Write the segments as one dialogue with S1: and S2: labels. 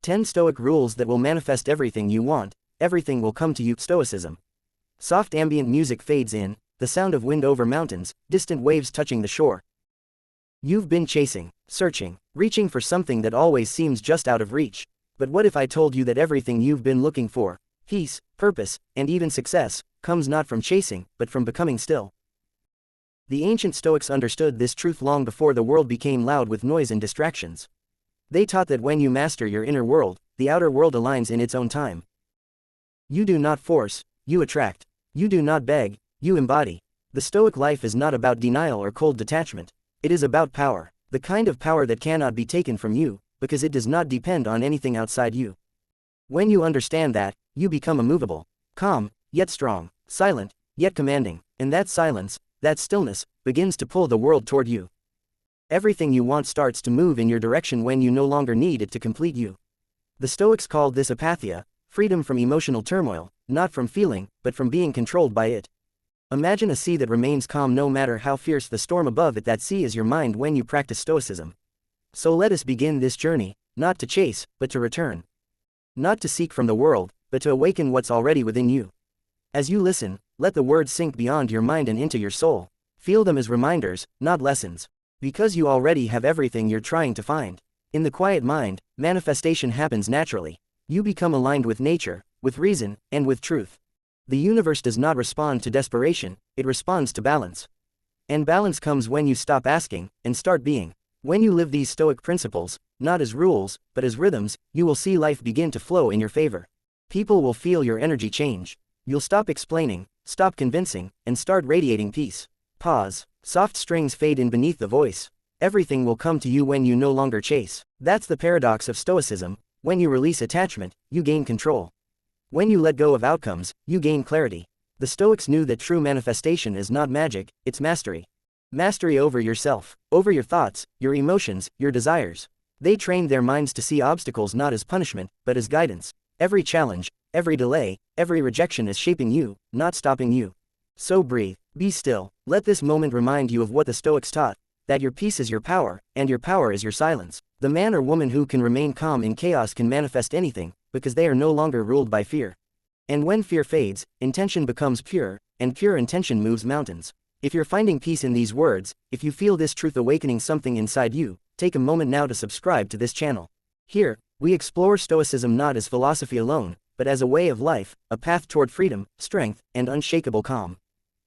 S1: 10 Stoic rules that will manifest everything you want. Everything will come to you. Stoicism. Soft ambient music fades in, the sound of wind over mountains, distant waves touching the shore. You've been chasing, searching, reaching for something that always seems just out of reach. But what if I told you that everything you've been looking for, peace, purpose, and even success, comes not from chasing, but from becoming still? The ancient Stoics understood this truth long before the world became loud with noise and distractions. They taught that when you master your inner world, the outer world aligns in its own time. You do not force, you attract. You do not beg, you embody. The Stoic life is not about denial or cold detachment. It is about power, the kind of power that cannot be taken from you, because it does not depend on anything outside you. When you understand that, you become immovable, calm, yet strong, silent, yet commanding, and that silence, that stillness, begins to pull the world toward you. Everything you want starts to move in your direction when you no longer need it to complete you. The Stoics called this apatheia, freedom from emotional turmoil, not from feeling, but from being controlled by it. Imagine a sea that remains calm no matter how fierce the storm above it. That sea is your mind when you practice Stoicism. So let us begin this journey, not to chase, but to return. Not to seek from the world, but to awaken what's already within you. As you listen, let the words sink beyond your mind and into your soul. Feel them as reminders, not lessons. Because you already have everything you're trying to find. In the quiet mind, manifestation happens naturally. You become aligned with nature, with reason, and with truth. The universe does not respond to desperation, it responds to balance. And balance comes when you stop asking, and start being. When you live these Stoic principles, not as rules, but as rhythms, you will see life begin to flow in your favor. People will feel your energy change. You'll stop explaining, stop convincing, and start radiating peace. Pause. Soft strings fade in beneath the voice. Everything will come to you when you no longer chase. That's the paradox of Stoicism. When you release attachment, you gain control. When you let go of outcomes, you gain clarity. The Stoics knew that true manifestation is not magic, it's mastery. Mastery over yourself, over your thoughts, your emotions, your desires. They trained their minds to see obstacles not as punishment, but as guidance. Every challenge, every delay, every rejection is shaping you, not stopping you. So breathe, be still, let this moment remind you of what the Stoics taught, that your peace is your power, and your power is your silence. The man or woman who can remain calm in chaos can manifest anything, because they are no longer ruled by fear. And when fear fades, intention becomes pure, and pure intention moves mountains. If you're finding peace in these words, if you feel this truth awakening something inside you, take a moment now to subscribe to this channel. Here, we explore Stoicism not as philosophy alone, but as a way of life, a path toward freedom, strength, and unshakable calm.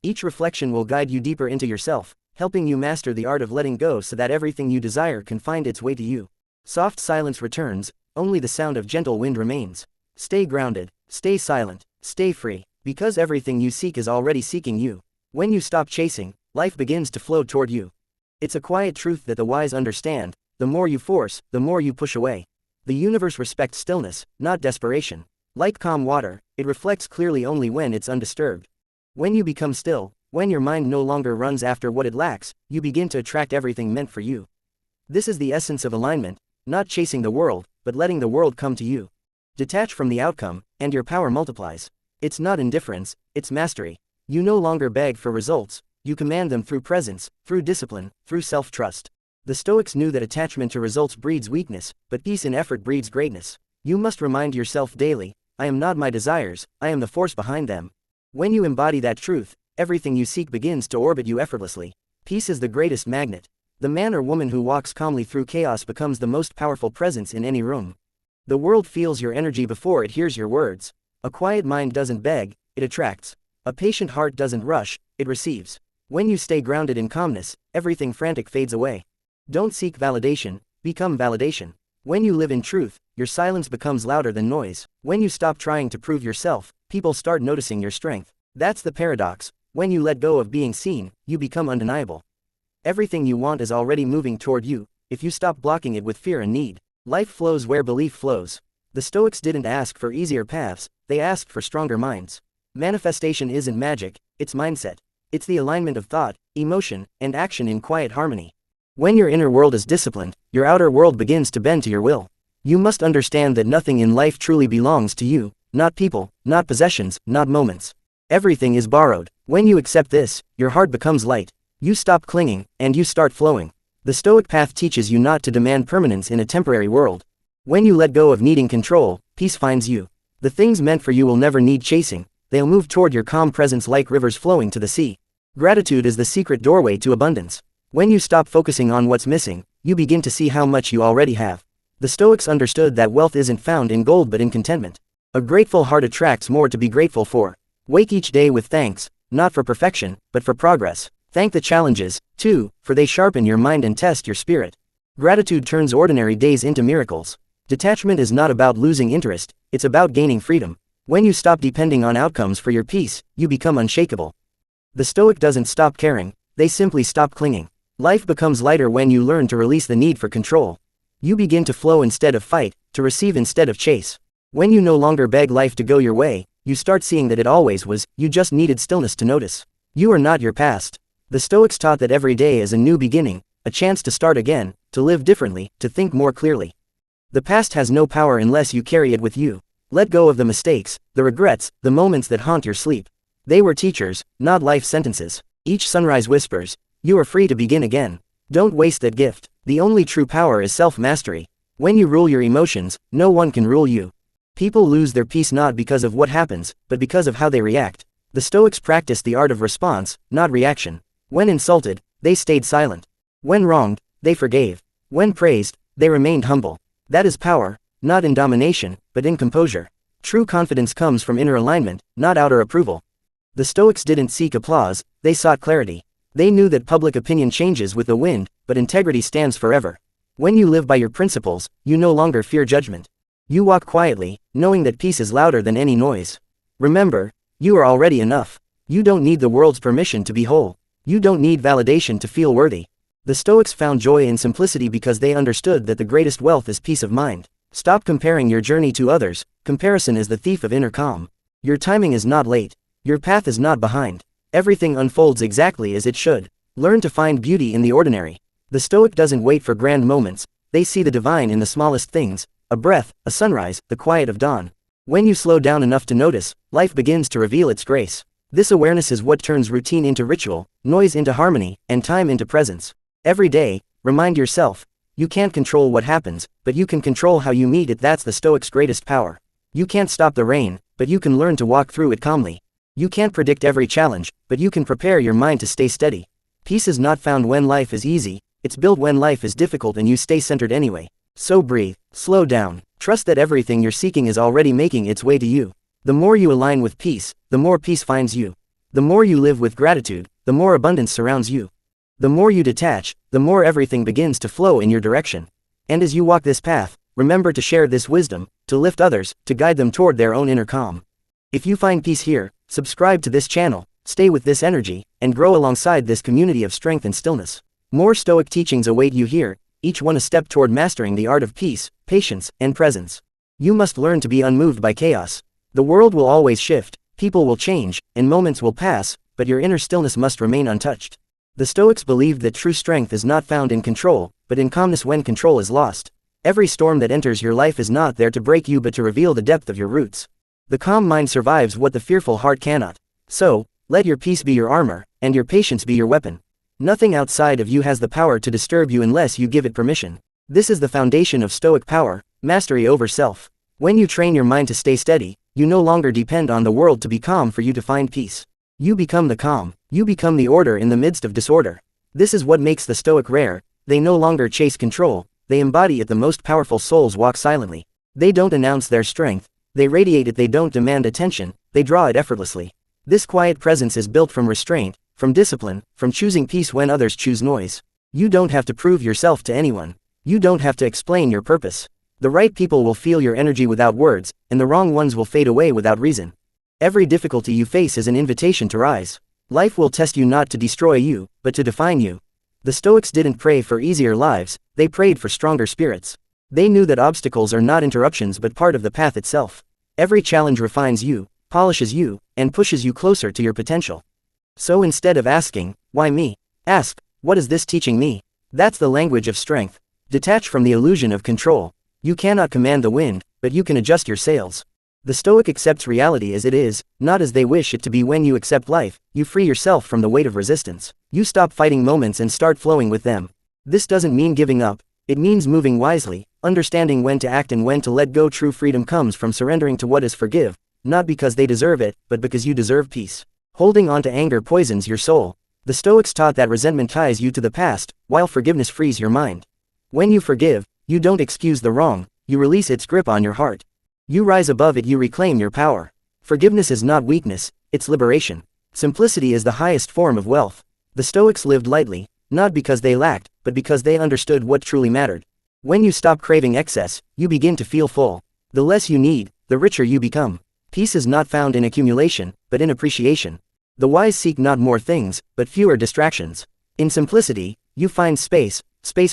S1: Each reflection will guide you deeper into yourself, helping you master the art of letting go so that everything you desire can find its way to you. Soft silence returns, only the sound of gentle wind remains. Stay grounded, stay silent, stay free, because everything you seek is already seeking you. When you stop chasing, life begins to flow toward you. It's a quiet truth that the wise understand: the more you force, the more you push away. The universe respects stillness, not desperation. Like calm water, it reflects clearly only when it's undisturbed. When you become still, when your mind no longer runs after what it lacks, you begin to attract everything meant for you. This is the essence of alignment, not chasing the world, but letting the world come to you. Detach from the outcome, and your power multiplies. It's not indifference, it's mastery. You no longer beg for results, you command them through presence, through discipline, through self-trust. The Stoics knew that attachment to results breeds weakness, but peace in effort breeds greatness. You must remind yourself daily, I am not my desires, I am the force behind them. When you embody that truth, everything you seek begins to orbit you effortlessly. Peace is the greatest magnet. The man or woman who walks calmly through chaos becomes the most powerful presence in any room. The world feels your energy before it hears your words. A quiet mind doesn't beg, it attracts. A patient heart doesn't rush, it receives. When you stay grounded in calmness, everything frantic fades away. Don't seek validation, become validation. When you live in truth, your silence becomes louder than noise. When you stop trying to prove yourself, people start noticing your strength. That's the paradox. When you let go of being seen, you become undeniable. Everything you want is already moving toward you, if you stop blocking it with fear and need. Life flows where belief flows. The Stoics didn't ask for easier paths, they asked for stronger minds. Manifestation isn't magic, it's mindset. It's the alignment of thought, emotion, and action in quiet harmony. When your inner world is disciplined, your outer world begins to bend to your will. You must understand that nothing in life truly belongs to you, not people, not possessions, not moments. Everything is borrowed. When you accept this, your heart becomes light. You stop clinging, and you start flowing. The Stoic path teaches you not to demand permanence in a temporary world. When you let go of needing control, peace finds you. The things meant for you will never need chasing, they'll move toward your calm presence like rivers flowing to the sea. Gratitude is the secret doorway to abundance. When you stop focusing on what's missing, you begin to see how much you already have. The Stoics understood that wealth isn't found in gold but in contentment. A grateful heart attracts more to be grateful for. Wake each day with thanks, not for perfection, but for progress. Thank the challenges, too, for they sharpen your mind and test your spirit. Gratitude turns ordinary days into miracles. Detachment is not about losing interest, it's about gaining freedom. When you stop depending on outcomes for your peace, you become unshakable. The Stoic doesn't stop caring, they simply stop clinging. Life becomes lighter when you learn to release the need for control. You begin to flow instead of fight, to receive instead of chase. When you no longer beg life to go your way, you start seeing that it always was, you just needed stillness to notice. You are not your past. The Stoics taught that every day is a new beginning, a chance to start again, to live differently, to think more clearly. The past has no power unless you carry it with you. Let go of the mistakes, the regrets, the moments that haunt your sleep. They were teachers, not life sentences. Each sunrise whispers, you are free to begin again. Don't waste that gift. The only true power is self-mastery. When you rule your emotions, no one can rule you. People lose their peace not because of what happens, but because of how they react. The Stoics practiced the art of response, not reaction. When insulted, they stayed silent. When wronged, they forgave. When praised, they remained humble. That is power, not in domination, but in composure. True confidence comes from inner alignment, not outer approval. The Stoics didn't seek applause, they sought clarity. They knew that public opinion changes with the wind, but integrity stands forever. When you live by your principles, you no longer fear judgment. You walk quietly, knowing that peace is louder than any noise. Remember, you are already enough. You don't need the world's permission to be whole. You don't need validation to feel worthy. The Stoics found joy in simplicity because they understood that the greatest wealth is peace of mind. Stop comparing your journey to others. Comparison is the thief of inner calm. Your timing is not late. Your path is not behind. Everything unfolds exactly as it should. Learn to find beauty in the ordinary. The Stoic doesn't wait for grand moments, they see the divine in the smallest things, a breath, a sunrise, the quiet of dawn. When you slow down enough to notice, life begins to reveal its grace. This awareness is what turns routine into ritual, noise into harmony, and time into presence. Every day, remind yourself, you can't control what happens, but you can control how you meet it. That's the Stoic's greatest power. You can't stop the rain, but you can learn to walk through it calmly. You can't predict every challenge, but you can prepare your mind to stay steady. Peace is not found when life is easy, it's built when life is difficult and you stay centered anyway. So breathe, slow down, trust that everything you're seeking is already making its way to you. The more you align with peace, the more peace finds you. The more you live with gratitude, the more abundance surrounds you. The more you detach, the more everything begins to flow in your direction. And as you walk this path, remember to share this wisdom, to lift others, to guide them toward their own inner calm. If you find peace here, subscribe to this channel, stay with this energy, and grow alongside this community of strength and stillness. More Stoic teachings await you here, each one a step toward mastering the art of peace, patience, and presence. You must learn to be unmoved by chaos. The world will always shift, people will change, and moments will pass, but your inner stillness must remain untouched. The Stoics believed that true strength is not found in control, but in calmness when control is lost. Every storm that enters your life is not there to break you but to reveal the depth of your roots. The calm mind survives what the fearful heart cannot. So, let your peace be your armor, and your patience be your weapon. Nothing outside of you has the power to disturb you unless you give it permission. This is the foundation of Stoic power, mastery over self. When you train your mind to stay steady, you no longer depend on the world to be calm for you to find peace. You become the calm. You become the order in the midst of disorder. This is what makes the Stoic rare. They no longer chase control, they embody it. The most powerful souls walk silently. They don't announce their strength, they radiate it. They don't demand attention, they draw it effortlessly. This quiet presence is built from restraint, from discipline, from choosing peace when others choose noise. You don't have to prove yourself to anyone. You don't have to explain your purpose. The right people will feel your energy without words, and the wrong ones will fade away without reason. Every difficulty you face is an invitation to rise. Life will test you not to destroy you, but to define you. The Stoics didn't pray for easier lives, they prayed for stronger spirits. They knew that obstacles are not interruptions but part of the path itself. Every challenge refines you, polishes you, and pushes you closer to your potential. So instead of asking, why me? Ask, what is this teaching me? That's the language of strength. Detach from the illusion of control. You cannot command the wind, but you can adjust your sails. The Stoic accepts reality as it is, not as they wish it to be. When you accept life, you free yourself from the weight of resistance. You stop fighting moments and start flowing with them. This doesn't mean giving up, it means moving wisely, understanding when to act and when to let go. True freedom comes from surrendering to what is forgive, not because they deserve it, but because you deserve peace. Holding on to anger poisons your soul. The Stoics taught that resentment ties you to the past, while forgiveness frees your mind. When you forgive, you don't excuse the wrong, you release its grip on your heart. You rise above it, you reclaim your power. Forgiveness is not weakness, it's liberation. Simplicity is the highest form of wealth. The Stoics lived lightly, not because they lacked, but because they understood what truly mattered. When you stop craving excess, you begin to feel full. The less you need, the richer you become. Peace is not found in accumulation, but in appreciation. The wise seek not more things, but fewer distractions. In simplicity, you find space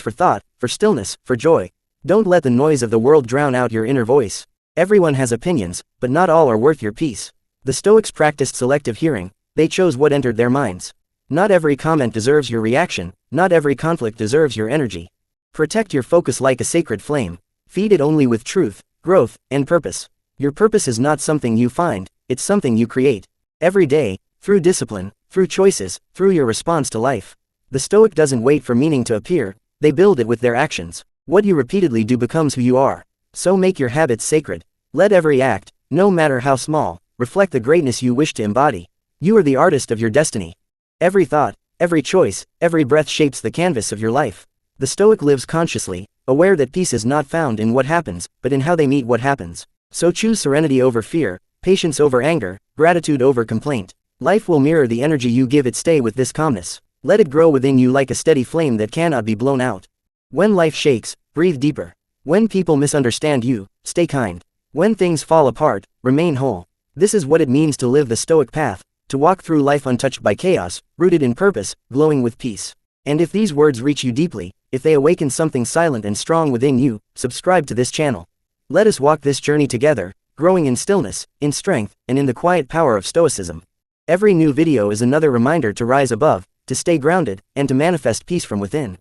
S1: for thought, for stillness, for joy. Don't let the noise of the world drown out your inner voice. Everyone has opinions, but not all are worth your peace. The Stoics practiced selective hearing, they chose what entered their minds. Not every comment deserves your reaction, not every conflict deserves your energy. Protect your focus like a sacred flame. Feed it only with truth, growth, and purpose. Your purpose is not something you find, it's something you create. Every day, through discipline, through choices, through your response to life. The Stoic doesn't wait for meaning to appear, they build it with their actions. What you repeatedly do becomes who you are. So make your habits sacred. Let every act, no matter how small, reflect the greatness you wish to embody. You are the artist of your destiny. Every thought, every choice, every breath shapes the canvas of your life. The Stoic lives consciously, aware that peace is not found in what happens, but in how they meet what happens. So choose serenity over fear, patience over anger, gratitude over complaint. Life will mirror the energy you give it. Stay with this calmness. Let it grow within you like a steady flame that cannot be blown out. When life shakes, breathe deeper. When people misunderstand you, stay kind. When things fall apart, remain whole. This is what it means to live the Stoic path, to walk through life untouched by chaos, rooted in purpose, glowing with peace. And if these words reach you deeply, if they awaken something silent and strong within you, subscribe to this channel. Let us walk this journey together, growing in stillness, in strength, and in the quiet power of Stoicism. Every new video is another reminder to rise above, to stay grounded, and to manifest peace from within.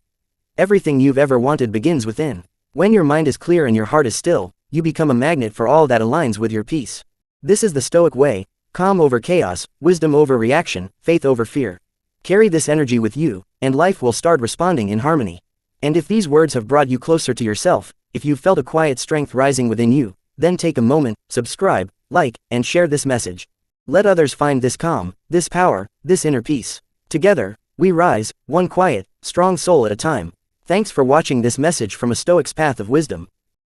S1: Everything you've ever wanted begins within. When your mind is clear and your heart is still, you become a magnet for all that aligns with your peace. This is the Stoic way, calm over chaos, wisdom over reaction, faith over fear. Carry this energy with you, and life will start responding in harmony. And if these words have brought you closer to yourself, if you've felt a quiet strength rising within you, then take a moment, subscribe, like, and share this message. Let others find this calm, this power, this inner peace. Together, we rise, one quiet, strong soul at a time. Thanks for watching this message from a Stoic's path of wisdom.